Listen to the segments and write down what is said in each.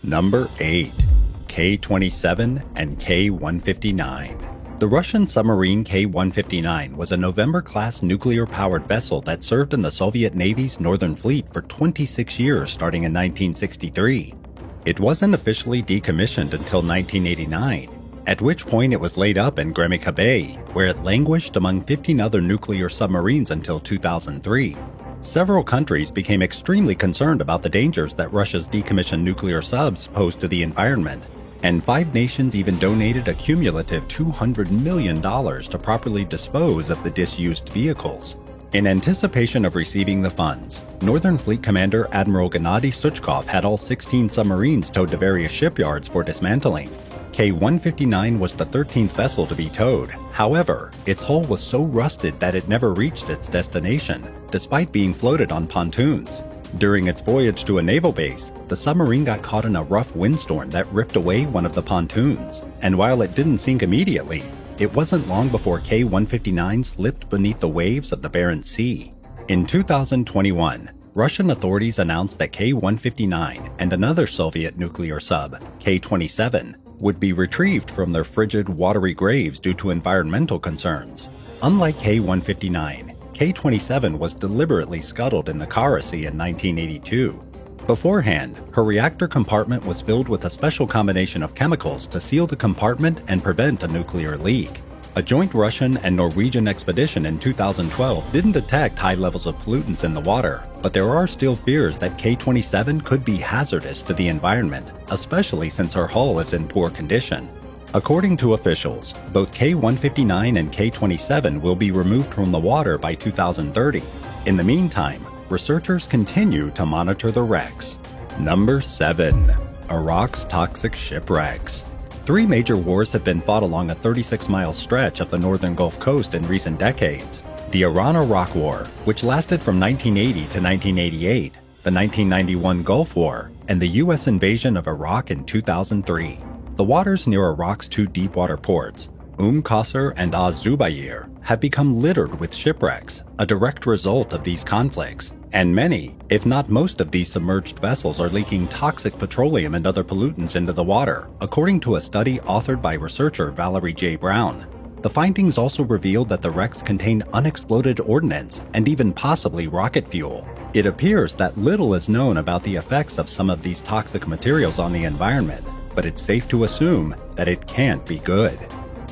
Number 8. K-27 and K-159. The Russian submarine K-159 was a November-class nuclear-powered vessel that served in the Soviet Navy's Northern Fleet for 26 years starting in 1963. It wasn't officially decommissioned until 1989, at which point it was laid up in Gremika Bay, where it languished among 15 other nuclear submarines until 2003. Several countries became extremely concerned about the dangers that Russia's decommissioned nuclear subs pose to the environment, and 5 nations even donated a cumulative $200 million to properly dispose of the disused vehicles. In anticipation of receiving the funds, Northern Fleet Commander Admiral Gennady Suchkov had all 16 submarines towed to various shipyards for dismantling. K-159 was the 13th vessel to be towed. However, its hull was so rusted that it never reached its destination, despite being floated on pontoons. During its voyage to a naval base, the submarine got caught in a rough windstorm that ripped away one of the pontoons, and while it didn't sink immediately, it wasn't long before K-159 slipped beneath the waves of the Barents Sea. In 2021, Russian authorities announced that K-159 and another Soviet nuclear sub, K-27, would be retrieved from their frigid, watery graves due to environmental concerns. Unlike K-159, K-27 was deliberately scuttled in the Kara Sea in 1982. Beforehand, her reactor compartment was filled with a special combination of chemicals to seal the compartment and prevent a nuclear leak. A joint Russian and Norwegian expedition in 2012 didn't detect high levels of pollutants in the water, but there are still fears that K-27 could be hazardous to the environment, especially since her hull is in poor condition. According to officials, both K-159 and K-27 will be removed from the water by 2030. In the meantime, researchers continue to monitor the wrecks. Number 7. Iraq's toxic shipwrecks. 3 major wars have been fought along a 36-mile stretch of the northern Gulf Coast in recent decades. The Iran-Iraq War, which lasted from 1980 to 1988, the 1991 Gulf War, and the U.S. invasion of Iraq in 2003. The waters near Iraq's 2 deepwater ports, Qasr and Az-Zubayr, have become littered with shipwrecks, a direct result of these conflicts, and many, if not most of these submerged vessels are leaking toxic petroleum and other pollutants into the water, according to a study authored by researcher Valerie J. Brown. The findings also revealed that the wrecks contain unexploded ordnance and even possibly rocket fuel. It appears that little is known about the effects of some of these toxic materials on the environment, but it's safe to assume that it can't be good.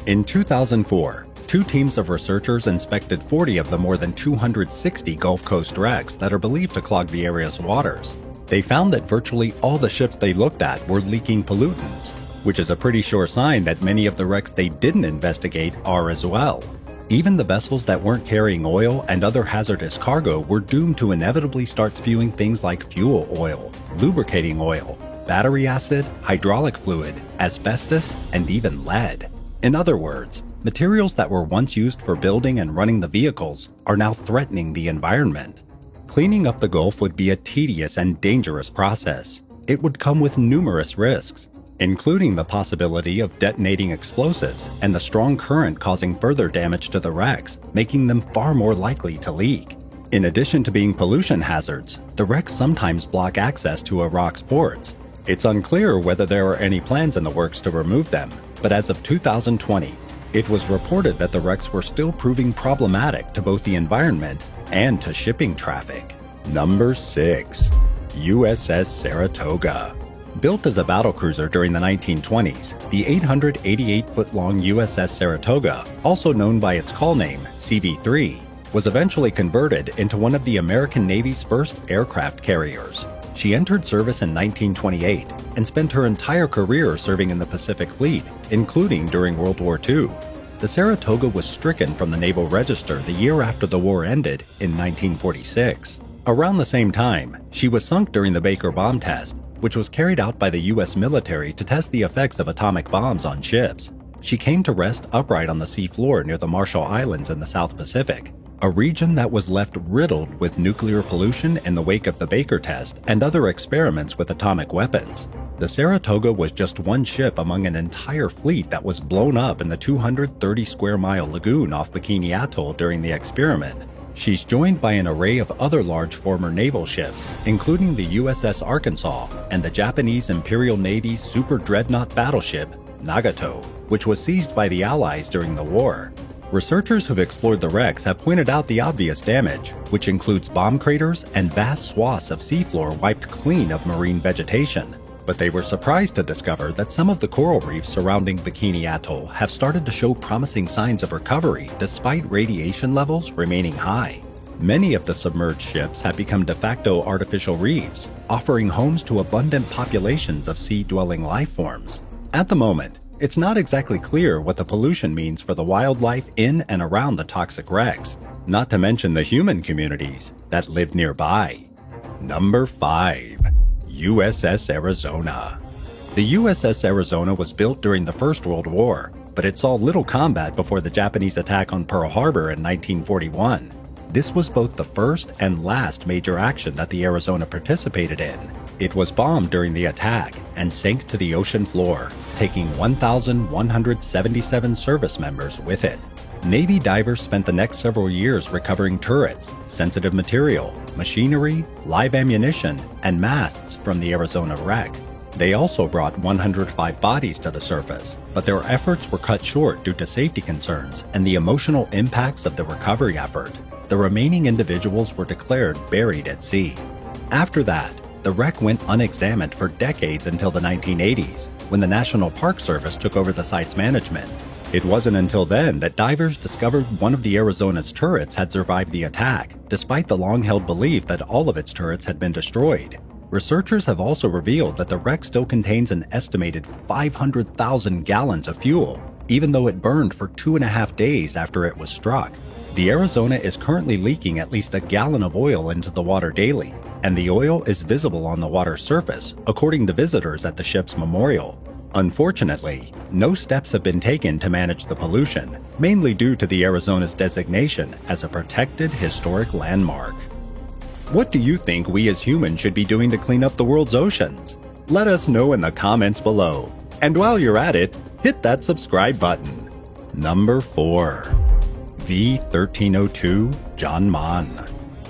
In 2004, 2 teams of researchers inspected 40 of the more than 260 Gulf Coast wrecks that are believed to clog the area's waters. They found that virtually all the ships they looked at were leaking pollutants, which is a pretty sure sign that many of the wrecks they didn't investigate are as well. Even the vessels that weren't carrying oil and other hazardous cargo were doomed to inevitably start spewing things like fuel oil, lubricating oil, battery acid, hydraulic fluid, asbestos, and even lead. In other words, materials that were once used for building and running the vehicles are now threatening the environment. Cleaning up the Gulf would be a tedious and dangerous process. It would come with numerous risks, including the possibility of detonating explosives and the strong current causing further damage to the wrecks, making them far more likely to leak. In addition to being pollution hazards, the wrecks sometimes block access to Iraq's ports. It's unclear whether there are any plans in the works to remove them, but as of 2020, it was reported that the wrecks were still proving problematic to both the environment and to shipping traffic. Number 6. USS Saratoga. Built as a battlecruiser during the 1920s, the 888-foot-long USS Saratoga, also known by its call name, CV-3, was eventually converted into one of the American Navy's first aircraft carriers. She entered service in 1928 and spent her entire career serving in the Pacific Fleet, including during World War II. The Saratoga was stricken from the Naval Register the year after the war ended in 1946. Around the same time, she was sunk during the Baker bomb test, which was carried out by the U.S. military to test the effects of atomic bombs on ships. She came to rest upright on the seafloor near the Marshall Islands in the South Pacific, a region that was left riddled with nuclear pollution in the wake of the Baker test and other experiments with atomic weapons. The Saratoga was just one ship among an entire fleet that was blown up in the 230-square-mile lagoon off Bikini Atoll during the experiment. She's joined by an array of other large former naval ships, including the USS Arkansas and the Japanese Imperial Navy's super dreadnought battleship, Nagato, which was seized by the Allies during the war. Researchers who've explored the wrecks have pointed out the obvious damage, which includes bomb craters and vast swaths of seafloor wiped clean of marine vegetation. But they were surprised to discover that some of the coral reefs surrounding Bikini Atoll have started to show promising signs of recovery despite radiation levels remaining high. Many of the submerged ships have become de facto artificial reefs, offering homes to abundant populations of sea-dwelling life forms. At the moment, it's not exactly clear what the pollution means for the wildlife in and around the toxic wrecks, not to mention the human communities that live nearby. Number 5. USS Arizona. The USS Arizona was built during the First World War, but it saw little combat before the Japanese attack on Pearl Harbor in 1941. This was both the first and last major action that the Arizona participated in. It was bombed during the attack and sank to the ocean floor, taking 1,177 service members with it. Navy divers spent the next several years recovering turrets, sensitive material, machinery, live ammunition, and masts from the Arizona wreck. They also brought 105 bodies to the surface, but their efforts were cut short due to safety concerns and the emotional impacts of the recovery effort. The remaining individuals were declared buried at sea. After that, the wreck went unexamined for decades until the 1980s, when the National Park Service took over the site's management. It wasn't until then that divers discovered one of the Arizona's turrets had survived the attack, despite the long-held belief that all of its turrets had been destroyed. Researchers have also revealed that the wreck still contains an estimated 500,000 gallons of fuel, even though it burned for 2.5 days after it was struck. The Arizona is currently leaking at least a gallon of oil into the water daily, and the oil is visible on the water's surface, according to visitors at the ship's memorial. Unfortunately, no steps have been taken to manage the pollution, mainly due to the Arizona's designation as a protected historic landmark. What do you think we as humans should be doing to clean up the world's oceans? Let us know in the comments below. And while you're at it, hit that subscribe button. Number 4. V-1302 John Mahn.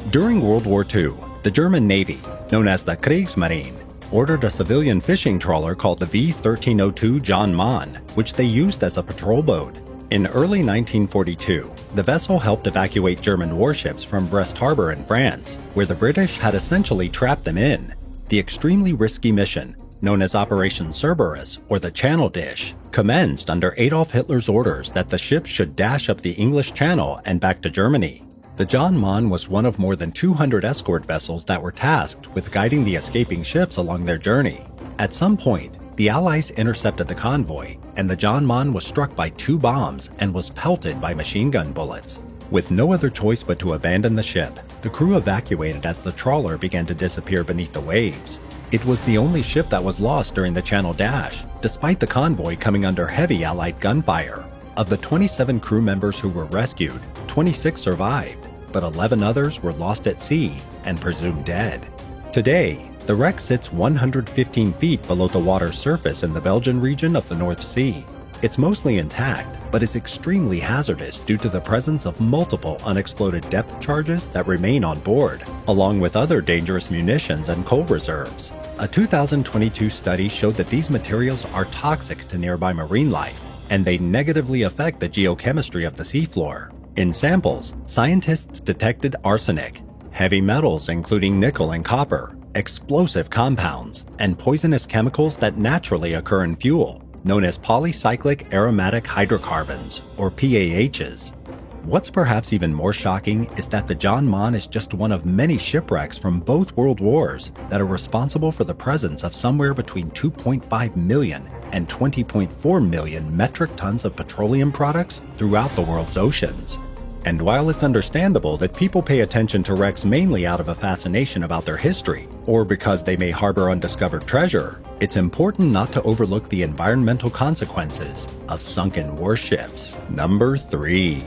During World War II, the German Navy, known as the Kriegsmarine, ordered a civilian fishing trawler called the V-1302 John Mahn, which they used as a patrol boat. In early 1942, the vessel helped evacuate German warships from Brest Harbor in France, where the British had essentially trapped them in. The extremely risky mission, known as Operation Cerberus, or the Channel Dish, commenced under Adolf Hitler's orders that the ship should dash up the English Channel and back to Germany. The John Mahn was one of more than 200 escort vessels that were tasked with guiding the escaping ships along their journey. At some point, the Allies intercepted the convoy, and the John Mahn was struck by 2 bombs and was pelted by machine gun bullets. With no other choice but to abandon the ship, the crew evacuated as the trawler began to disappear beneath the waves. It was the only ship that was lost during the Channel Dash, despite the convoy coming under heavy Allied gunfire. Of the 27 crew members who were rescued, 26 survived, but 11 others were lost at sea and presumed dead. Today, the wreck sits 115 feet below the water's surface in the Belgian region of the North Sea. It's mostly intact, but is extremely hazardous due to the presence of multiple unexploded depth charges that remain on board, along with other dangerous munitions and coal reserves. A 2022 study showed that these materials are toxic to nearby marine life, and they negatively affect the geochemistry of the seafloor. In samples, scientists detected arsenic, heavy metals including nickel and copper, explosive compounds, and poisonous chemicals that naturally occur in fuel, known as polycyclic aromatic hydrocarbons, or PAHs. What's perhaps even more shocking is that the John Mahn is just one of many shipwrecks from both world wars that are responsible for the presence of somewhere between 2.5 million and 20.4 million metric tons of petroleum products throughout the world's oceans. And while it's understandable that people pay attention to wrecks mainly out of a fascination about their history, or because they may harbor undiscovered treasure, it's important not to overlook the environmental consequences of sunken warships. Number 3.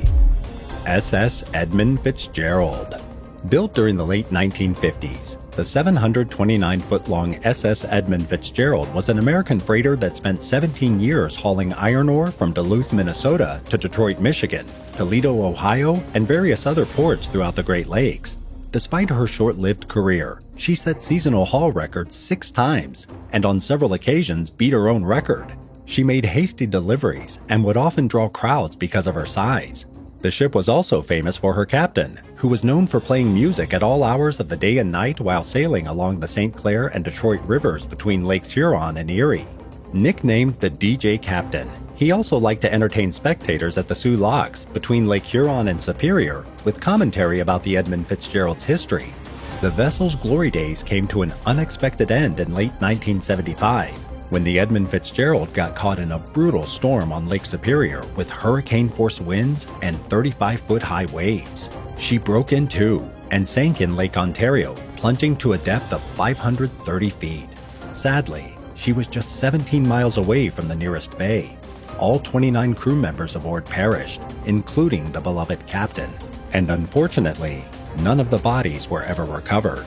SS Edmund Fitzgerald. Built during the late 1950s, The 729-foot-long SS Edmund Fitzgerald was an American freighter that spent 17 years hauling iron ore from Duluth, Minnesota to Detroit, Michigan, Toledo, Ohio, and various other ports throughout the Great Lakes. Despite her short-lived career, she set seasonal haul records 6 times, and on several occasions beat her own record. She made hasty deliveries and would often draw crowds because of her size. The ship was also famous for her captain, who was known for playing music at all hours of the day and night while sailing along the St. Clair and Detroit rivers between Lakes Huron and Erie. Nicknamed the DJ Captain, he also liked to entertain spectators at the Soo Locks between Lake Huron and Superior with commentary about the Edmund Fitzgerald's history. The vessel's glory days came to an unexpected end in late 1975, when the Edmund Fitzgerald got caught in a brutal storm on Lake Superior with hurricane-force winds and 35-foot-high waves. She broke in two and sank in Lake Ontario, plunging to a depth of 530 feet. Sadly, she was just 17 miles away from the nearest bay. All 29 crew members aboard perished, including the beloved captain, and unfortunately, none of the bodies were ever recovered.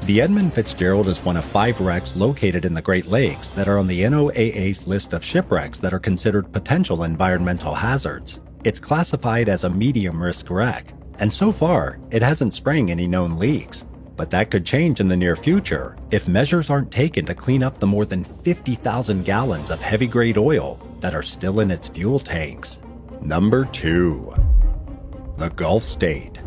The Edmund Fitzgerald is one of 5 wrecks located in the Great Lakes that are on the NOAA's list of shipwrecks that are considered potential environmental hazards. It's classified as a medium-risk wreck, and so far, it hasn't sprang any known leaks. But that could change in the near future if measures aren't taken to clean up the more than 50,000 gallons of heavy-grade oil that are still in its fuel tanks. Number 2. The Gulf State.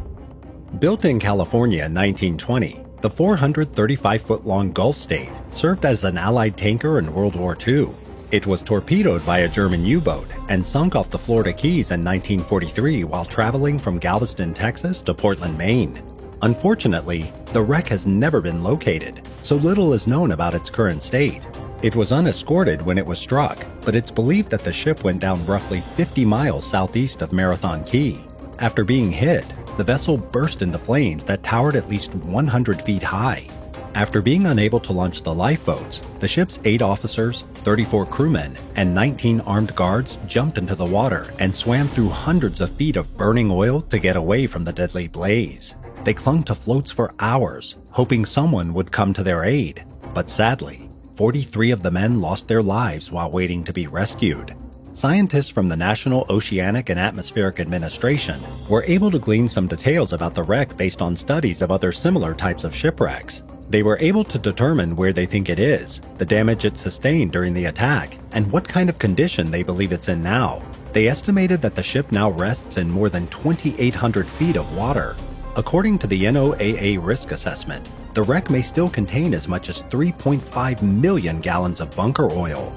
Built in California in 1920, the 435-foot-long Gulf State served as an Allied tanker in World War II. It was torpedoed by a German U-boat and sunk off the Florida Keys in 1943 while traveling from Galveston, Texas to Portland, Maine. Unfortunately, the wreck has never been located, so little is known about its current state. It was unescorted when it was struck, but it's believed that the ship went down roughly 50 miles southeast of Marathon Key. After being hit, the vessel burst into flames that towered at least 100 feet high. After being unable to launch the lifeboats, the ship's 8 officers, 34 crewmen, and 19 armed guards jumped into the water and swam through hundreds of feet of burning oil to get away from the deadly blaze. They clung to floats for hours, hoping someone would come to their aid, but sadly, 43 of the men lost their lives while waiting to be rescued. Scientists from the National Oceanic and Atmospheric Administration were able to glean some details about the wreck based on studies of other similar types of shipwrecks. They were able to determine where they think it is, the damage it sustained during the attack, and what kind of condition they believe it's in now. They estimated that the ship now rests in more than 2,800 feet of water. According to the NOAA risk assessment, the wreck may still contain as much as 3.5 million gallons of bunker oil.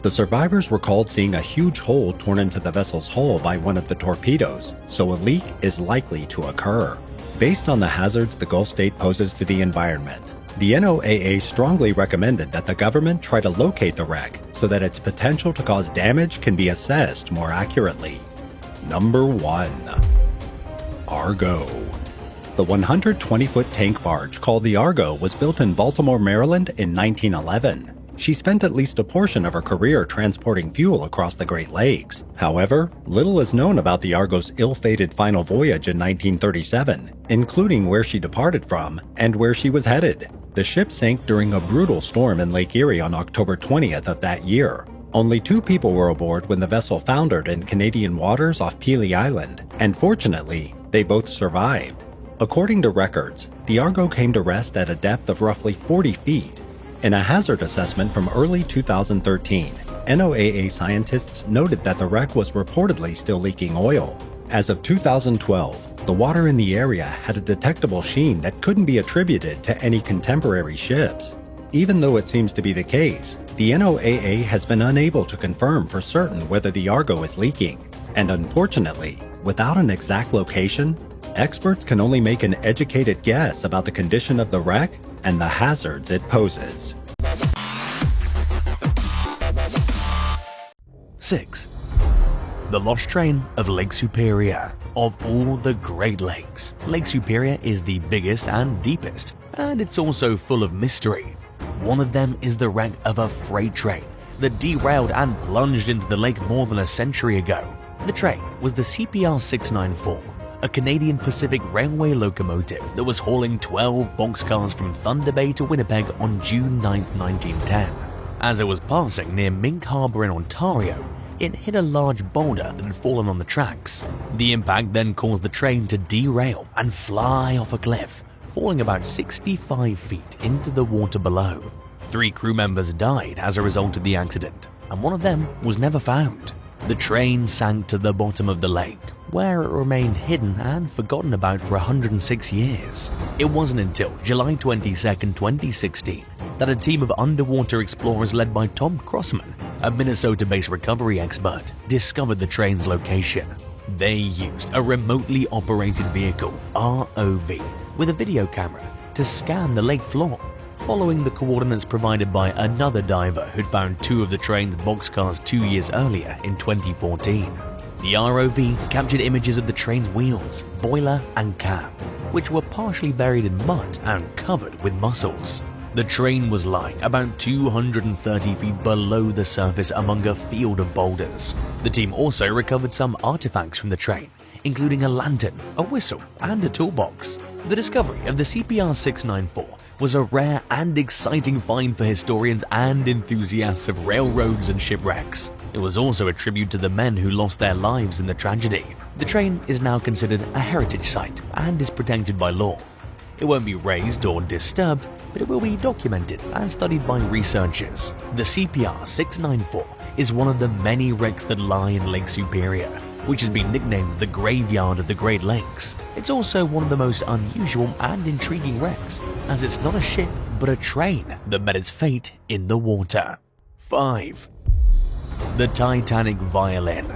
The survivors recalled seeing a huge hole torn into the vessel's hull by one of the torpedoes, so a leak is likely to occur. Based on the hazards the Gulf State poses to the environment, the NOAA strongly recommended that the government try to locate the wreck so that its potential to cause damage can be assessed more accurately. Number 1. Argo. The 120-foot tank barge called the Argo was built in Baltimore, Maryland in 1911. She spent at least a portion of her career transporting fuel across the Great Lakes. However, little is known about the Argo's ill-fated final voyage in 1937, including where she departed from and where she was headed. The ship sank during a brutal storm in Lake Erie on October 20th of that year. Only 2 people were aboard when the vessel foundered in Canadian waters off Pelee Island, and fortunately, they both survived. According to records, the Argo came to rest at a depth of roughly 40 feet. In a hazard assessment from early 2013, NOAA scientists noted that the wreck was reportedly still leaking oil. As of 2012, the water in the area had a detectable sheen that couldn't be attributed to any contemporary ships. Even though it seems to be the case, the NOAA has been unable to confirm for certain whether the Argo is leaking, and unfortunately, without an exact location, experts can only make an educated guess about the condition of the wreck and the hazards it poses. 6. The Lost Train of Lake Superior. Of all the Great Lakes, Lake Superior is the biggest and deepest, and it's also full of mystery. One of them is the wreck of a freight train that derailed and plunged into the lake more than a century ago. The train was the CPR 694, a Canadian Pacific Railway locomotive that was hauling 12 boxcars from Thunder Bay to Winnipeg on June 9, 1910. As it was passing near Mink Harbour in Ontario, it hit a large boulder that had fallen on the tracks. The impact then caused the train to derail and fly off a cliff, falling about 65 feet into the water below. 3 crew members died as a result of the accident, and one of them was never found. The train sank to the bottom of the lake, where it remained hidden and forgotten about for 106 years. It wasn't until July 22, 2016, that a team of underwater explorers led by Tom Crossman, a Minnesota-based recovery expert, discovered the train's location. They used a remotely operated vehicle, ROV, with a video camera to scan the lake floor, following the coordinates provided by another diver who'd found 2 of the train's boxcars 2 years earlier in 2014. The ROV captured images of the train's wheels, boiler and cab, which were partially buried in mud and covered with mussels. The train was lying about 230 feet below the surface among a field of boulders. The team also recovered some artifacts from the train, including a lantern, a whistle, and a toolbox. The discovery of the CPR-694 was a rare and exciting find for historians and enthusiasts of railroads and shipwrecks. It was also a tribute to the men who lost their lives in the tragedy. The train is now considered a heritage site and is protected by law. It won't be razed or disturbed, but it will be documented and studied by researchers. The CPR-694 is one of the many wrecks that lie in Lake Superior, which has been nicknamed the Graveyard of the Great Lakes. It's also one of the most unusual and intriguing wrecks, as it's not a ship but a train that met its fate in the water. 5. The Titanic violin.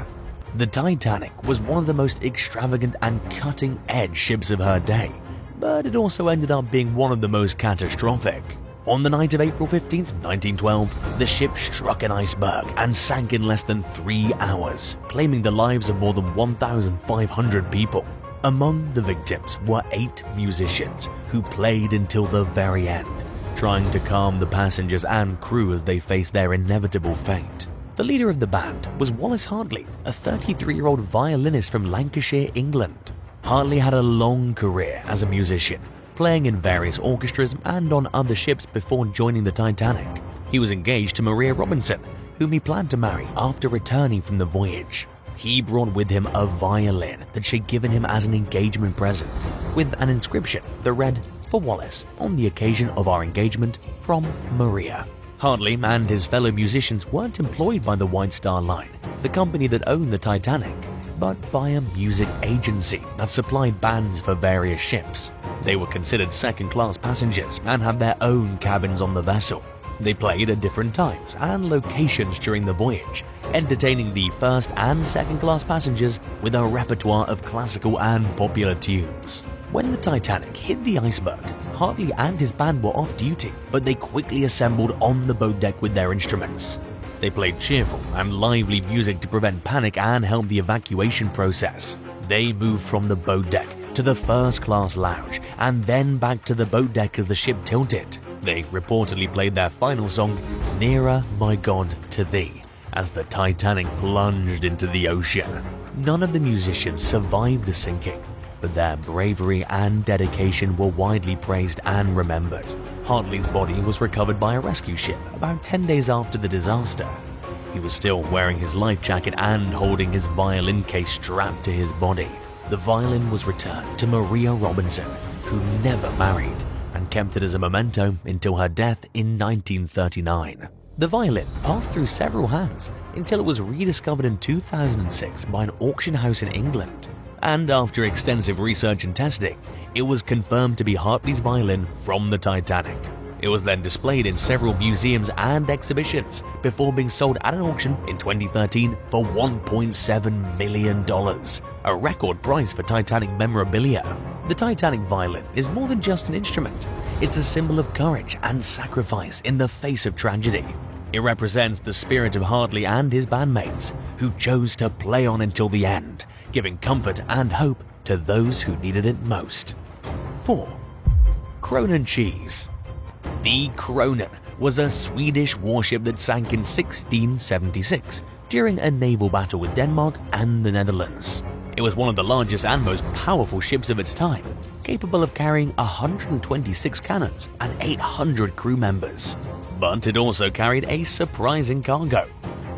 The Titanic was one of the most extravagant and cutting-edge ships of her day, but it also ended up being one of the most catastrophic. On the night of April 15, 1912, the ship struck an iceberg and sank in less than 3 hours, claiming the lives of more than 1,500 people. Among the victims were 8 musicians who played until the very end, trying to calm the passengers and crew as they faced their inevitable fate. The leader of the band was Wallace Hartley, a 33-year-old violinist from Lancashire, England. Hartley had a long career as a musician, playing in various orchestras and on other ships before joining the Titanic. He was engaged to Maria Robinson, whom he planned to marry after returning from the voyage. He brought with him a violin that she'd given him as an engagement present, with an inscription that read, "For Wallace, on the occasion of our engagement, from Maria." Hartley and his fellow musicians weren't employed by the White Star Line, the company that owned the Titanic, but by a music agency that supplied bands for various ships. They were considered second-class passengers and had their own cabins on the vessel. They played at different times and locations during the voyage, entertaining the first and second-class passengers with a repertoire of classical and popular tunes. When the Titanic hit the iceberg, Hartley and his band were off duty, but they quickly assembled on the boat deck with their instruments. They played cheerful and lively music to prevent panic and help the evacuation process. They moved from the boat deck to the first-class lounge and then back to the boat deck as the ship tilted. They reportedly played their final song, "Nearer, My God, to Thee," as the Titanic plunged into the ocean. None of the musicians survived the sinking, but their bravery and dedication were widely praised and remembered. Hartley's body was recovered by a rescue ship about 10 days after the disaster. He was still wearing his life jacket and holding his violin case strapped to his body. The violin was returned to Maria Robinson, who never married, and kept it as a memento until her death in 1939. The violin passed through several hands until it was rediscovered in 2006 by an auction house in England. And after extensive research and testing, it was confirmed to be Hartley's violin from the Titanic. It was then displayed in several museums and exhibitions before being sold at an auction in 2013 for $1.7 million, a record price for Titanic memorabilia. The Titanic violin is more than just an instrument. It's a symbol of courage and sacrifice in the face of tragedy. It represents the spirit of Hartley and his bandmates, who chose to play on until the end, giving comfort and hope to those who needed it most. 4. Cronan cheese. The Cronan was a Swedish warship that sank in 1676 during a naval battle with Denmark and the Netherlands. It was one of the largest and most powerful ships of its time, capable of carrying 126 cannons and 800 crew members. But it also carried a surprising cargo,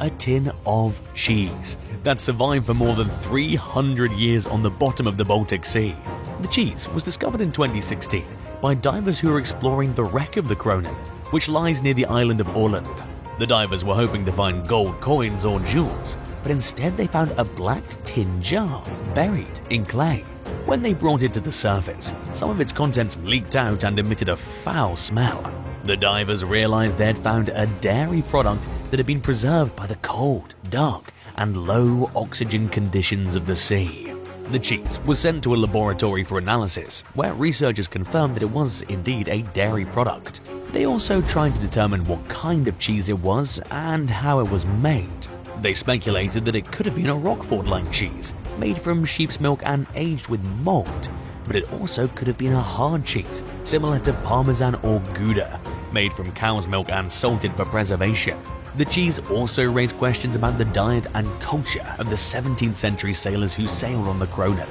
a tin of cheese that survived for more than 300 years on the bottom of the Baltic Sea. The cheese was discovered in 2016 by divers who were exploring the wreck of the Cronan, which lies near the island of Åland. The divers were hoping to find gold coins or jewels, but instead they found a black tin jar buried in clay. When they brought it to the surface, some of its contents leaked out and emitted a foul smell. The divers realized they'd found a dairy product that had been preserved by the cold, dark, and low oxygen conditions of the sea. The cheese was sent to a laboratory for analysis, where researchers confirmed that it was indeed a dairy product. They also tried to determine what kind of cheese it was and how it was made. They speculated that it could have been a Roquefort-like cheese, made from sheep's milk and aged with malt, but it also could have been a hard cheese, similar to Parmesan or Gouda, made from cow's milk and salted for preservation. The cheese also raised questions about the diet and culture of the 17th century sailors who sailed on the Cronan.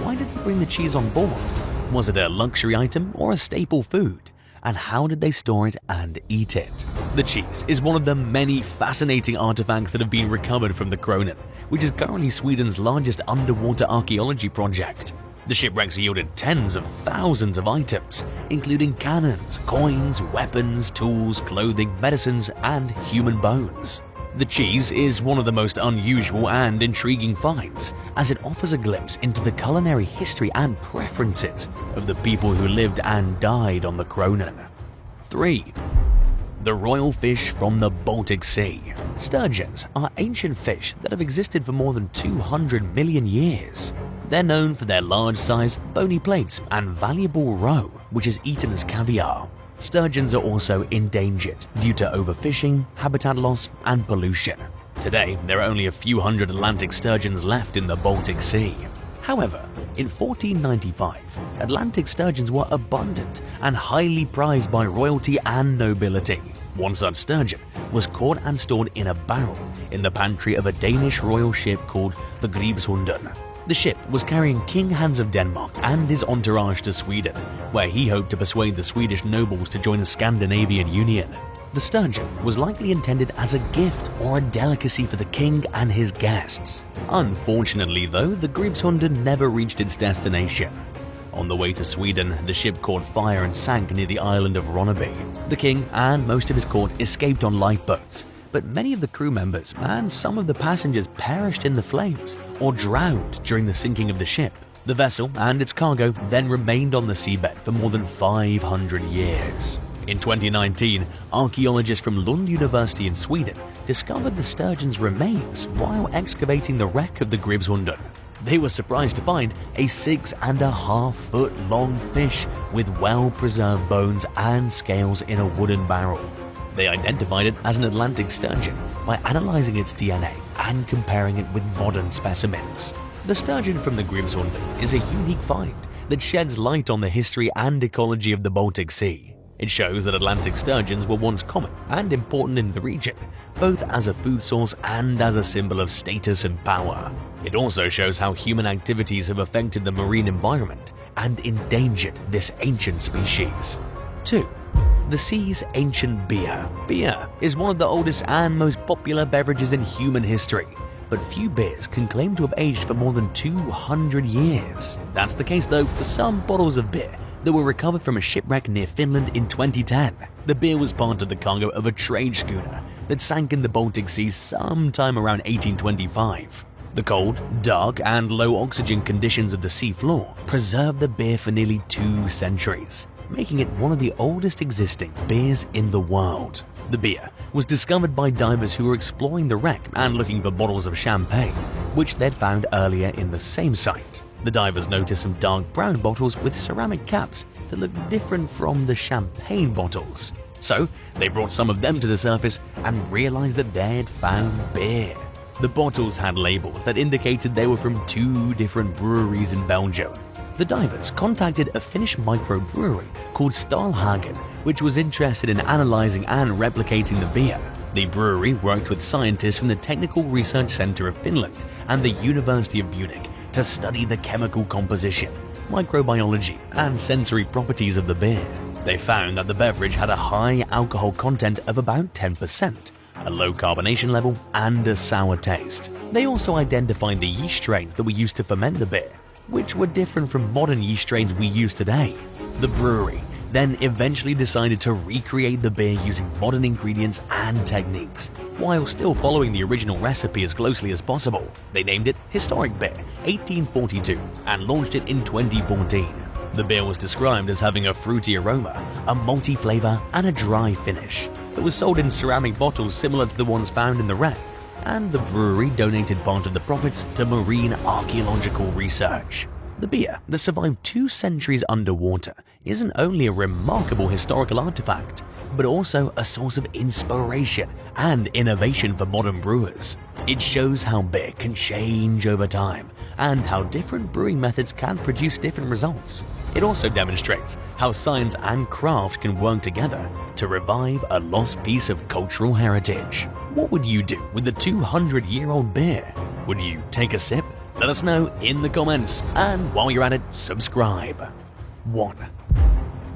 Why did they bring the cheese on board? Was it a luxury item or a staple food? And how did they store it and eat it? The cheese is one of the many fascinating artifacts that have been recovered from the Cronan, which is currently Sweden's largest underwater archaeology project. The shipwrecks yielded tens of thousands of items, including cannons, coins, weapons, tools, clothing, medicines, and human bones. The cheese is one of the most unusual and intriguing finds, as it offers a glimpse into the culinary history and preferences of the people who lived and died on the Cronan. 3. The royal fish from the Baltic Sea. Sturgeons are ancient fish that have existed for more than 200 million years. They're known for their large size, bony plates, and valuable roe, which is eaten as caviar. Sturgeons are also endangered due to overfishing, habitat loss, and pollution. Today, there are only a few hundred Atlantic sturgeons left in the Baltic Sea. However, in 1495, Atlantic sturgeons were abundant and highly prized by royalty and nobility. One such sturgeon was caught and stored in a barrel in the pantry of a Danish royal ship called the Gribshunden. The ship was carrying King Hans of Denmark and his entourage to Sweden, where he hoped to persuade the Swedish nobles to join the Scandinavian Union. The sturgeon was likely intended as a gift or a delicacy for the king and his guests. Unfortunately though, the Gribshunden never reached its destination. On the way to Sweden, the ship caught fire and sank near the island of Ronneby. The king and most of his court escaped on lifeboats, but many of the crew members and some of the passengers perished in the flames or drowned during the sinking of the ship. The vessel and its cargo then remained on the seabed for more than 500 years. In 2019, archaeologists from Lund University in Sweden discovered the sturgeon's remains while excavating the wreck of the Gribshunden. They were surprised to find a 6.5-foot long fish with well-preserved bones and scales in a wooden barrel. They identified it as an Atlantic sturgeon by analyzing its DNA and comparing it with modern specimens. The sturgeon from the Gribshunden is a unique find that sheds light on the history and ecology of the Baltic Sea. It shows that Atlantic sturgeons were once common and important in the region, both as a food source and as a symbol of status and power. It also shows how human activities have affected the marine environment and endangered this ancient species. 2. The sea's ancient beer. Beer is one of the oldest and most popular beverages in human history, but few beers can claim to have aged for more than 200 years. That's the case though for some bottles of beer that were recovered from a shipwreck near Finland in 2010. The beer was part of the cargo of a trade schooner that sank in the Baltic Sea sometime around 1825. The cold, dark, and low oxygen conditions of the sea floor preserved the beer for nearly 2 centuries, making it one of the oldest existing beers in the world. The beer was discovered by divers who were exploring the wreck and looking for bottles of champagne, which they'd found earlier in the same site. The divers noticed some dark brown bottles with ceramic caps that looked different from the champagne bottles. So they brought some of them to the surface and realized that they'd found beer. The bottles had labels that indicated they were from 2 different breweries in Belgium. The divers contacted a Finnish microbrewery called Stålhagen, which was interested in analyzing and replicating the beer. The brewery worked with scientists from the Technical Research Center of Finland and the University of Munich to study the chemical composition, microbiology, and sensory properties of the beer. They found that the beverage had a high alcohol content of about 10%, a low carbonation level, and a sour taste. They also identified the yeast strains that were used to ferment the beer, which were different from modern yeast strains we use today. The brewery then eventually decided to recreate the beer using modern ingredients and techniques, while still following the original recipe as closely as possible. They named it Historic Beer 1842 and launched it in 2014. The beer was described as having a fruity aroma, a malty flavor, and a dry finish. It was sold in ceramic bottles similar to the ones found in the wreck, and the brewery donated part of the profits to marine archaeological research. The beer that survived 2 centuries underwater isn't only a remarkable historical artifact, but also a source of inspiration and innovation for modern brewers. It shows how beer can change over time and how different brewing methods can produce different results. It also demonstrates how science and craft can work together to revive a lost piece of cultural heritage. What would you do with the 200-year-old beer? Would you take a sip? Let us know in the comments, and while you're at it, subscribe. 1.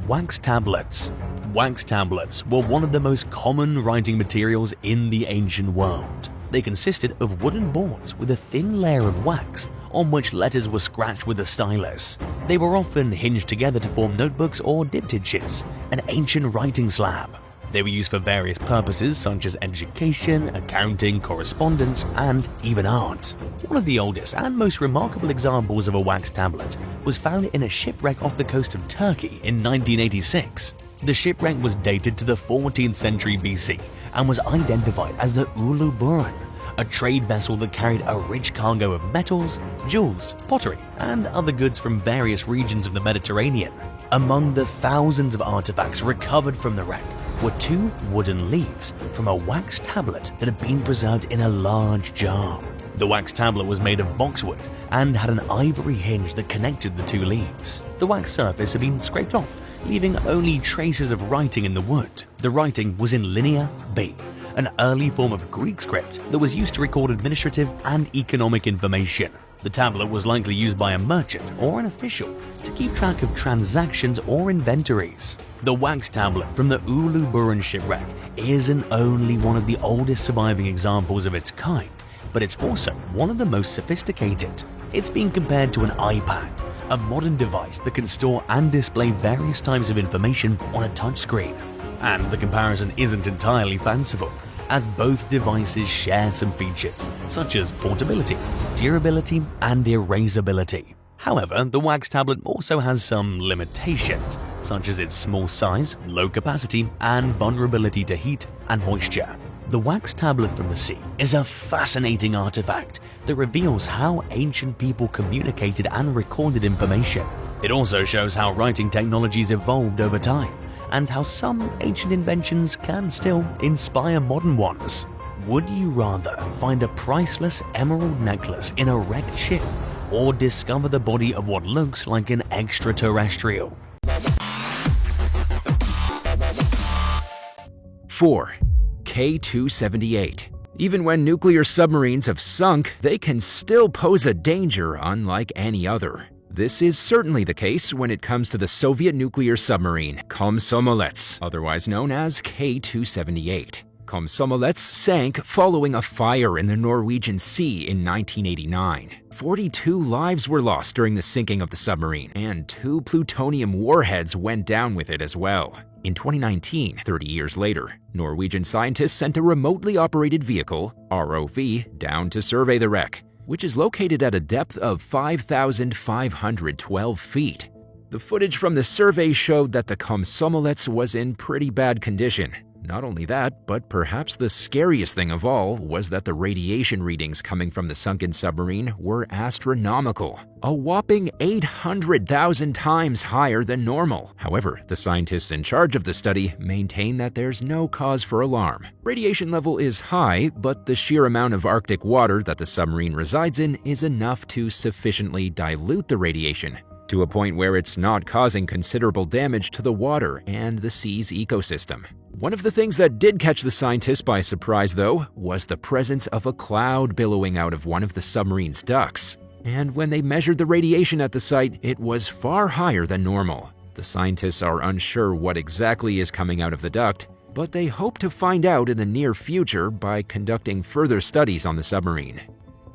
Wax tablets. Wax tablets were one of the most common writing materials in the ancient world. They consisted of wooden boards with a thin layer of wax on which letters were scratched with a stylus. They were often hinged together to form notebooks or diptychs, an ancient writing slab. They were used for various purposes such as education, accounting, correspondence, and even art. One of the oldest and most remarkable examples of a wax tablet was found in a shipwreck off the coast of Turkey in 1986. The shipwreck was dated to the 14th century BC and was identified as the Ulu Burun, a trade vessel that carried a rich cargo of metals, jewels, pottery, and other goods from various regions of the Mediterranean. Among the thousands of artifacts recovered from the wreck were 2 wooden leaves from a wax tablet that had been preserved in a large jar. The wax tablet was made of boxwood and had an ivory hinge that connected the 2 leaves. The wax surface had been scraped off, leaving only traces of writing in the wood. The writing was in Linear B, an early form of Greek script that was used to record administrative and economic information. The tablet was likely used by a merchant or an official to keep track of transactions or inventories. The wax tablet from the Ulu Burun shipwreck isn't only one of the oldest surviving examples of its kind, but it's also one of the most sophisticated. It's been compared to an iPad, a modern device that can store and display various types of information on a touchscreen. And the comparison isn't entirely fanciful, as both devices share some features such as portability, durability, and erasability. However, the wax tablet also has some limitations, such as its small size, low capacity, and vulnerability to heat and moisture. The wax tablet from the sea is a fascinating artifact that reveals how ancient people communicated and recorded information. It also shows how writing technologies evolved over time, and how some ancient inventions can still inspire modern ones. Would you rather find a priceless emerald necklace in a wrecked ship, or discover the body of what looks like an extraterrestrial? 4. K-278. Even when nuclear submarines have sunk, they can still pose a danger unlike any other. This is certainly the case when it comes to the Soviet nuclear submarine, Komsomolets, otherwise known as K-278. Komsomolets sank following a fire in the Norwegian Sea in 1989. 42 lives were lost during the sinking of the submarine, and 2 plutonium warheads went down with it as well. In 2019, 30 years later, Norwegian scientists sent a remotely operated vehicle, ROV, down to survey the wreck, which is located at a depth of 5,512 feet. The footage from the survey showed that the Komsomolets was in pretty bad condition. Not only that, but perhaps the scariest thing of all was that the radiation readings coming from the sunken submarine were astronomical, a whopping 800,000 times higher than normal. However, the scientists in charge of the study maintain that there's no cause for alarm. Radiation level is high, but the sheer amount of Arctic water that the submarine resides in is enough to sufficiently dilute the radiation, to a point where it's not causing considerable damage to the water and the sea's ecosystem. One of the things that did catch the scientists by surprise, though, was the presence of a cloud billowing out of one of the submarine's ducts. And when they measured the radiation at the site, it was far higher than normal. The scientists are unsure what exactly is coming out of the duct, but they hope to find out in the near future by conducting further studies on the submarine.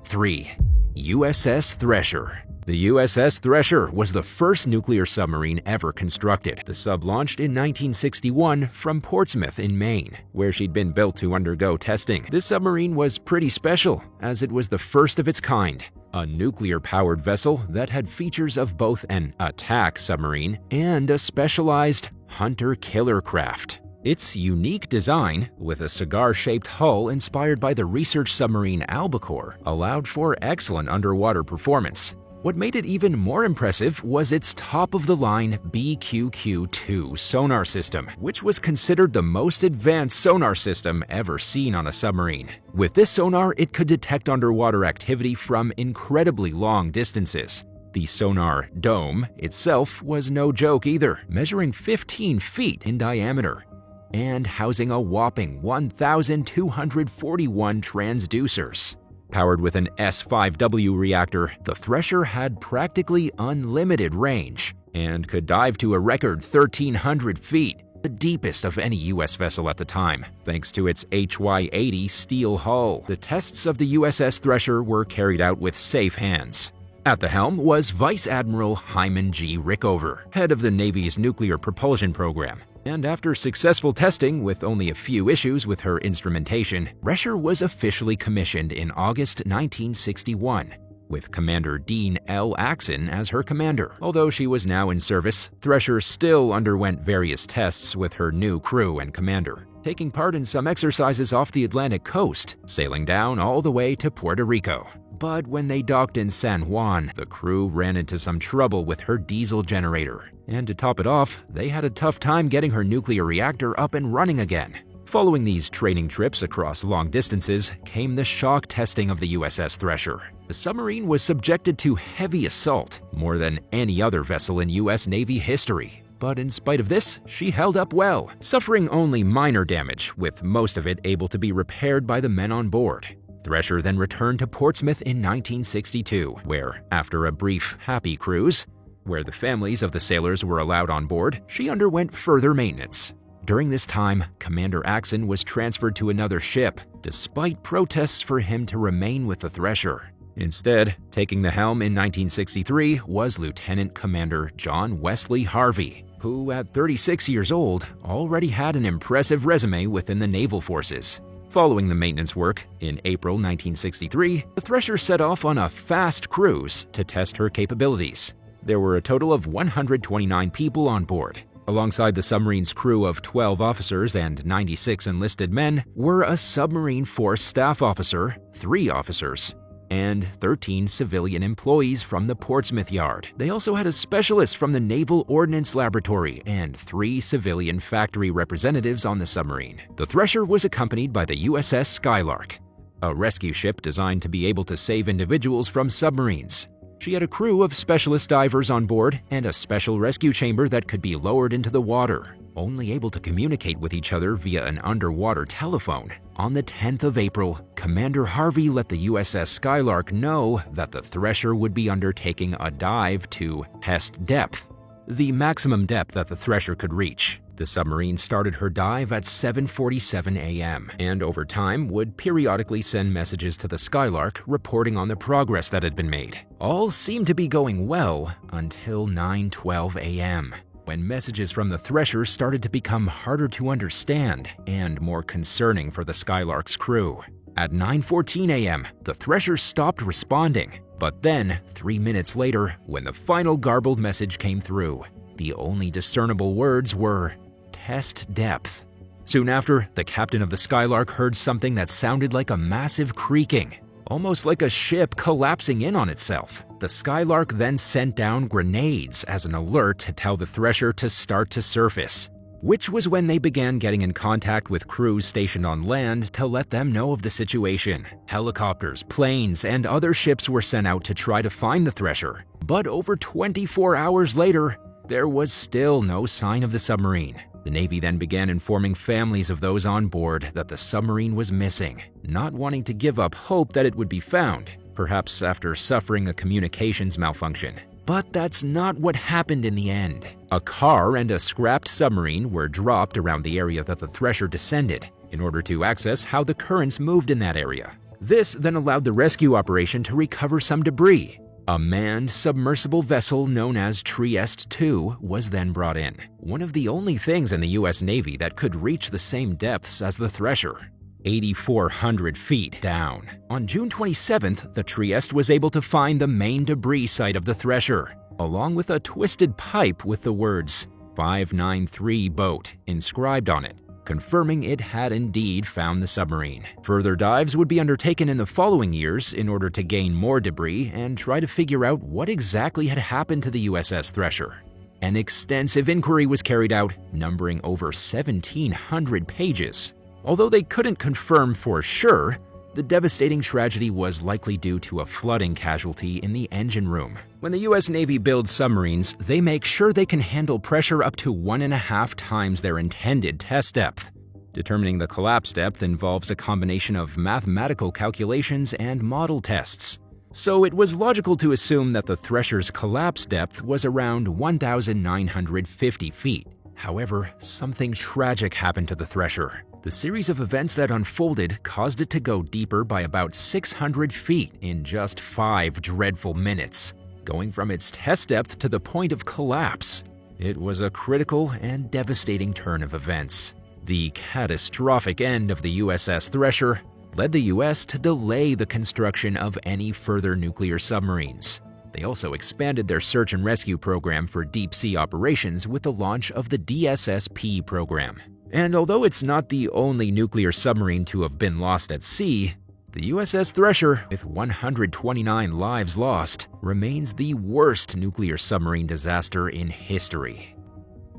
3. USS Thresher. The USS Thresher was the first nuclear submarine ever constructed. The sub launched in 1961 from Portsmouth in Maine, where she'd been built to undergo testing. This submarine was pretty special, as it was the first of its kind. A nuclear-powered vessel that had features of both an attack submarine and a specialized hunter-killer craft. Its unique design, with a cigar-shaped hull inspired by the research submarine Albacore, allowed for excellent underwater performance. What made it even more impressive was its top-of-the-line BQQ-2 sonar system, which was considered the most advanced sonar system ever seen on a submarine. With this sonar, it could detect underwater activity from incredibly long distances. The sonar dome itself was no joke either, measuring 15 feet in diameter and housing a whopping 1,241 transducers. Powered with an S-5W reactor, the Thresher had practically unlimited range and could dive to a record 1,300 feet, the deepest of any U.S. vessel at the time, thanks to its HY-80 steel hull. The tests of the USS Thresher were carried out with safe hands. At the helm was Vice Admiral Hyman G. Rickover, head of the Navy's nuclear propulsion program. And after successful testing with only a few issues with her instrumentation, Thresher was officially commissioned in August 1961, with Commander Dean L. Axon as her commander. Although she was now in service, Thresher still underwent various tests with her new crew and commander, taking part in some exercises off the Atlantic coast, sailing down all the way to Puerto Rico. But when they docked in San Juan, the crew ran into some trouble with her diesel generator. And to top it off, they had a tough time getting her nuclear reactor up and running again. Following these training trips across long distances came the shock testing of the USS Thresher. The submarine was subjected to heavy assault, more than any other vessel in U.S. Navy history. But in spite of this, she held up well, suffering only minor damage, with most of it able to be repaired by the men on board. Thresher then returned to Portsmouth in 1962, where, after a brief happy cruise, where the families of the sailors were allowed on board, she underwent further maintenance. During this time, Commander Axon was transferred to another ship, despite protests for him to remain with the Thresher. Instead, taking the helm in 1963 was Lieutenant Commander John Wesley Harvey, who at 36 years old already had an impressive resume within the naval forces. Following the maintenance work, in April 1963, the Thresher set off on a fast cruise to test her capabilities. There were a total of 129 people on board. Alongside the submarine's crew of 12 officers and 96 enlisted men were a submarine force staff officer, 3 officers, and 13 civilian employees from the Portsmouth Yard. They also had a specialist from the Naval Ordnance Laboratory and 3 civilian factory representatives on the submarine. The Thresher was accompanied by the USS Skylark, a rescue ship designed to be able to save individuals from submarines. She had a crew of specialist divers on board and a special rescue chamber that could be lowered into the water, only able to communicate with each other via an underwater telephone. On the 10th of April, Commander Harvey let the USS Skylark know that the Thresher would be undertaking a dive to test depth, the maximum depth that the Thresher could reach. The submarine started her dive at 7:47 a.m. and over time would periodically send messages to the Skylark reporting on the progress that had been made. All seemed to be going well until 9:12 a.m. when messages from the Thresher started to become harder to understand and more concerning for the Skylark's crew. At 9:14 a.m., the Thresher stopped responding, but then 3 minutes later, when the final garbled message came through, the only discernible words were, "Test depth." Soon after, the captain of the Skylark heard something that sounded like a massive creaking, almost like a ship collapsing in on itself. The Skylark then sent down grenades as an alert to tell the Thresher to start to surface, which was when they began getting in contact with crews stationed on land to let them know of the situation. Helicopters, planes, and other ships were sent out to try to find the Thresher, but over 24 hours later, there was still no sign of the submarine. The Navy then began informing families of those on board that the submarine was missing, not wanting to give up hope that it would be found. perhaps after suffering a communications malfunction. But that's not what happened in the end. A car and a scrapped submarine were dropped around the area that the Thresher descended in order to access how the currents moved in that area. This then allowed the rescue operation to recover some debris. A manned submersible vessel known as Trieste II was then brought in, one of the only things in the US Navy that could reach the same depths as the Thresher, 8,400 feet down. On June 27th, the Trieste was able to find the main debris site of the Thresher, along with a twisted pipe with the words 593 boat inscribed on it, confirming it had indeed found the submarine. Further dives would be undertaken in the following years in order to gain more debris and try to figure out what exactly had happened to the USS Thresher. An extensive inquiry was carried out, numbering over 1,700 pages. Although they couldn't confirm for sure, the devastating tragedy was likely due to a flooding casualty in the engine room. When the US Navy builds submarines, they make sure they can handle pressure up to 1.5 times their intended test depth. Determining the collapse depth involves a combination of mathematical calculations and model tests. So it was logical to assume that the Thresher's collapse depth was around 1,950 feet. However, something tragic happened to the Thresher. The series of events that unfolded caused it to go deeper by about 600 feet in just 5 dreadful minutes, going from its test depth to the point of collapse. It was a critical and devastating turn of events. The catastrophic end of the USS Thresher led the US to delay the construction of any further nuclear submarines. They also expanded their search and rescue program for deep-sea operations with the launch of the DSSP program. And although it's not the only nuclear submarine to have been lost at sea, the USS Thresher, with 129 lives lost, remains the worst nuclear submarine disaster in history.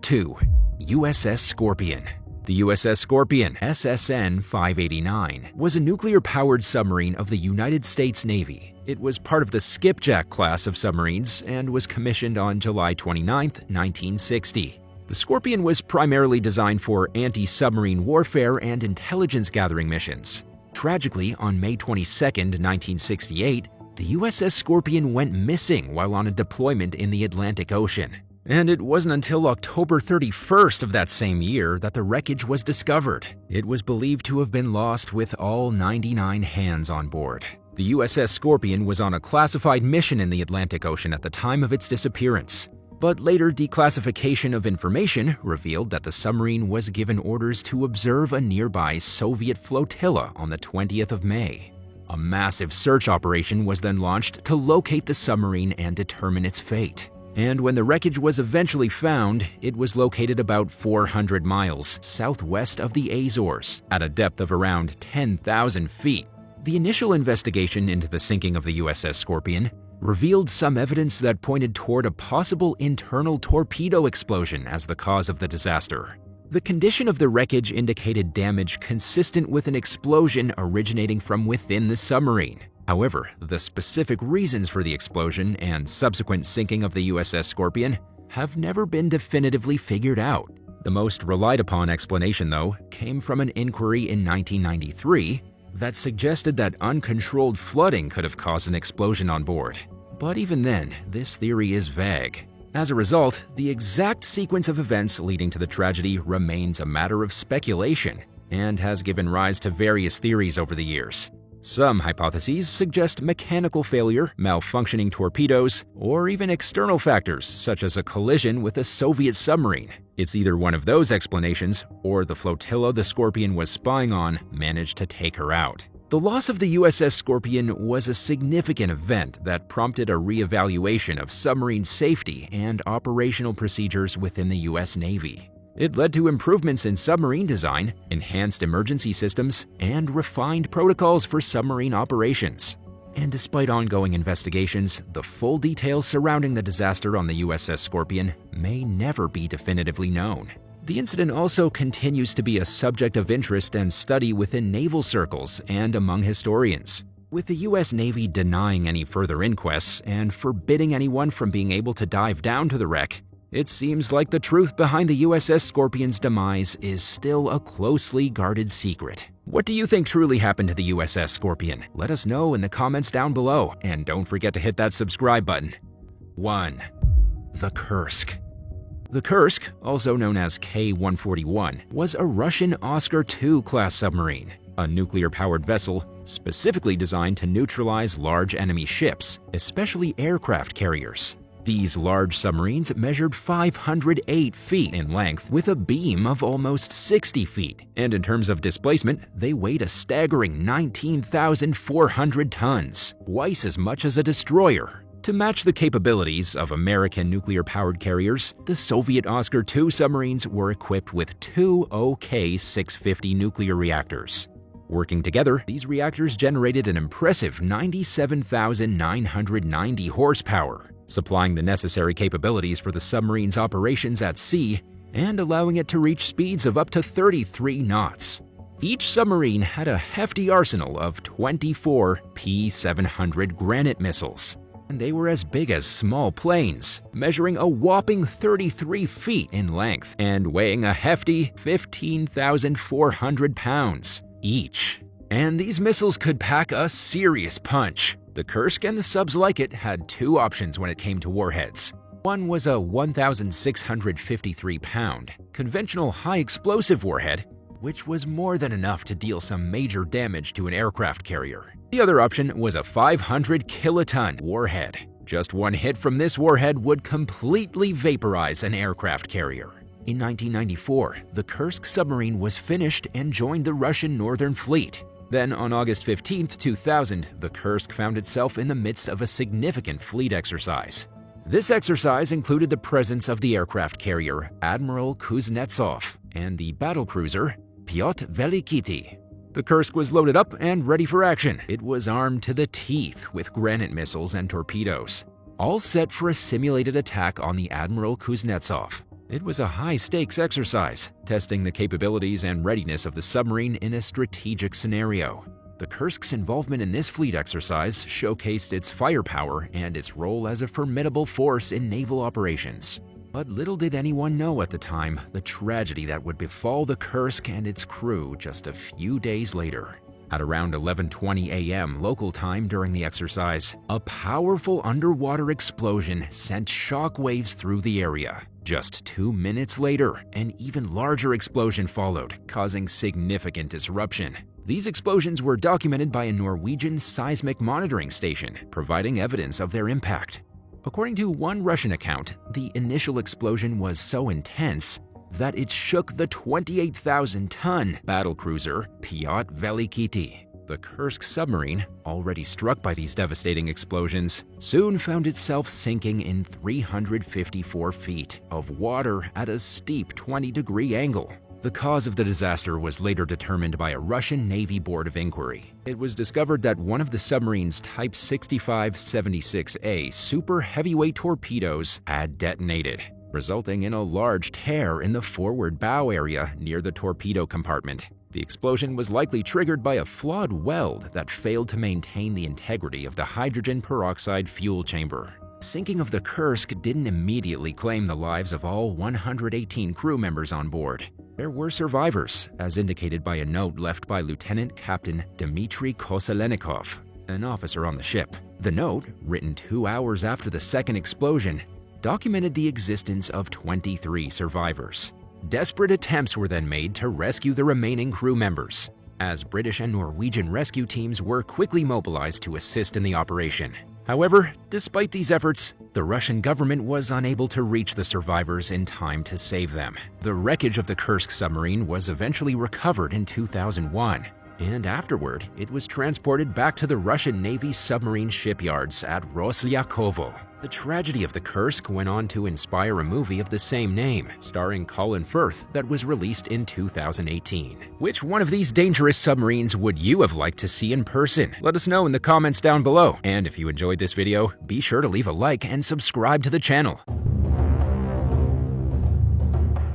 2. USS Scorpion. The USS Scorpion, SSN 589, was a nuclear-powered submarine of the United States Navy. It was part of the Skipjack class of submarines and was commissioned on July 29, 1960. The Scorpion was primarily designed for anti-submarine warfare and intelligence-gathering missions. Tragically, on May 22, 1968, the USS Scorpion went missing while on a deployment in the Atlantic Ocean. And it wasn't until October 31st of that same year that the wreckage was discovered. It was believed to have been lost with all 99 hands on board. The USS Scorpion was on a classified mission in the Atlantic Ocean at the time of its disappearance. But later declassification of information revealed that the submarine was given orders to observe a nearby Soviet flotilla on the 20th of May. A massive search operation was then launched to locate the submarine and determine its fate. And when the wreckage was eventually found, it was located about 400 miles southwest of the Azores, at a depth of around 10,000 feet. The initial investigation into the sinking of the USS Scorpion revealed some evidence that pointed toward a possible internal torpedo explosion as the cause of the disaster. The condition of the wreckage indicated damage consistent with an explosion originating from within the submarine. However, the specific reasons for the explosion and subsequent sinking of the USS Scorpion have never been definitively figured out. The most relied upon explanation, though, came from an inquiry in 1993 that suggested that uncontrolled flooding could have caused an explosion on board. But even then, this theory is vague. As a result, the exact sequence of events leading to the tragedy remains a matter of speculation and has given rise to various theories over the years. Some hypotheses suggest mechanical failure, malfunctioning torpedoes, or even external factors such as a collision with a Soviet submarine. It's either one of those explanations, or the flotilla the Scorpion was spying on managed to take her out. The loss of the USS Scorpion was a significant event that prompted a reevaluation of submarine safety and operational procedures within the US Navy. It led to improvements in submarine design, enhanced emergency systems, and refined protocols for submarine operations. And despite ongoing investigations, the full details surrounding the disaster on the USS Scorpion may never be definitively known. The incident also continues to be a subject of interest and study within naval circles and among historians, with the US Navy denying any further inquests and forbidding anyone from being able to dive down to the wreck. It seems like the truth behind the USS Scorpion's demise is still a closely guarded secret. What do you think truly happened to the USS Scorpion? Let us know in the comments down below, and don't forget to hit that subscribe button. 1. The Kursk. The Kursk, also known as K-141, was a Russian Oscar II class submarine, a nuclear-powered vessel specifically designed to neutralize large enemy ships, especially aircraft carriers. These large submarines measured 508 feet in length with a beam of almost 60 feet, and in terms of displacement, they weighed a staggering 19,400 tons, twice as much as a destroyer. To match the capabilities of American nuclear-powered carriers, the Soviet Oscar II submarines were equipped with 2 OK-650 nuclear reactors. Working together, these reactors generated an impressive 97,990 horsepower, supplying the necessary capabilities for the submarine's operations at sea and allowing it to reach speeds of up to 33 knots. Each submarine had a hefty arsenal of 24 P-700 Granite missiles, and they were as big as small planes, measuring a whopping 33 feet in length and weighing a hefty 15,400 pounds each. And these missiles could pack a serious punch. The Kursk and the subs like it had two options when it came to warheads. One was a 1,653-pound conventional high-explosive warhead, which was more than enough to deal some major damage to an aircraft carrier. The other option was a 500-kiloton warhead. Just one hit from this warhead would completely vaporize an aircraft carrier. In 1994, the Kursk submarine was finished and joined the Russian Northern Fleet. Then, on August 15, 2000, the Kursk found itself in the midst of a significant fleet exercise. This exercise included the presence of the aircraft carrier Admiral Kuznetsov and the battlecruiser Pyotr Velikity. The Kursk was loaded up and ready for action. It was armed to the teeth with Granite missiles and torpedoes, all set for a simulated attack on the Admiral Kuznetsov. It was a high-stakes exercise, testing the capabilities and readiness of the submarine in a strategic scenario. The Kursk's involvement in this fleet exercise showcased its firepower and its role as a formidable force in naval operations. But little did anyone know at the time the tragedy that would befall the Kursk and its crew just a few days later. At around 11:20 a.m. local time during the exercise, a powerful underwater explosion sent shockwaves through the area. Just 2 minutes later, an even larger explosion followed, causing significant disruption. These explosions were documented by a Norwegian seismic monitoring station, providing evidence of their impact. According to one Russian account, the initial explosion was so intense that it shook the 28,000-ton battlecruiser Pyotr Velikity. The Kursk submarine, already struck by these devastating explosions, soon found itself sinking in 354 feet of water at a steep 20-degree angle. The cause of the disaster was later determined by a Russian Navy Board of Inquiry. It was discovered that one of the submarine's Type 6576A super heavyweight torpedoes had detonated, resulting in a large tear in the forward bow area near the torpedo compartment. The explosion was likely triggered by a flawed weld that failed to maintain the integrity of the hydrogen peroxide fuel chamber. Sinking of the Kursk didn't immediately claim the lives of all 118 crew members on board. There were survivors, as indicated by a note left by Lieutenant Captain Dmitry Koselennikov, an officer on the ship. The note, written 2 hours after the second explosion, documented the existence of 23 survivors. Desperate attempts were then made to rescue the remaining crew members, as British and Norwegian rescue teams were quickly mobilized to assist in the operation. However, despite these efforts, the Russian government was unable to reach the survivors in time to save them. The wreckage of the Kursk submarine was eventually recovered in 2001, and afterward, it was transported back to the Russian Navy's submarine shipyards at Roslyakovo. The tragedy of the Kursk went on to inspire a movie of the same name, starring Colin Firth, that was released in 2018. Which one of these dangerous submarines would you have liked to see in person? Let us know in the comments down below. And if you enjoyed this video, be sure to leave a like and subscribe to the channel.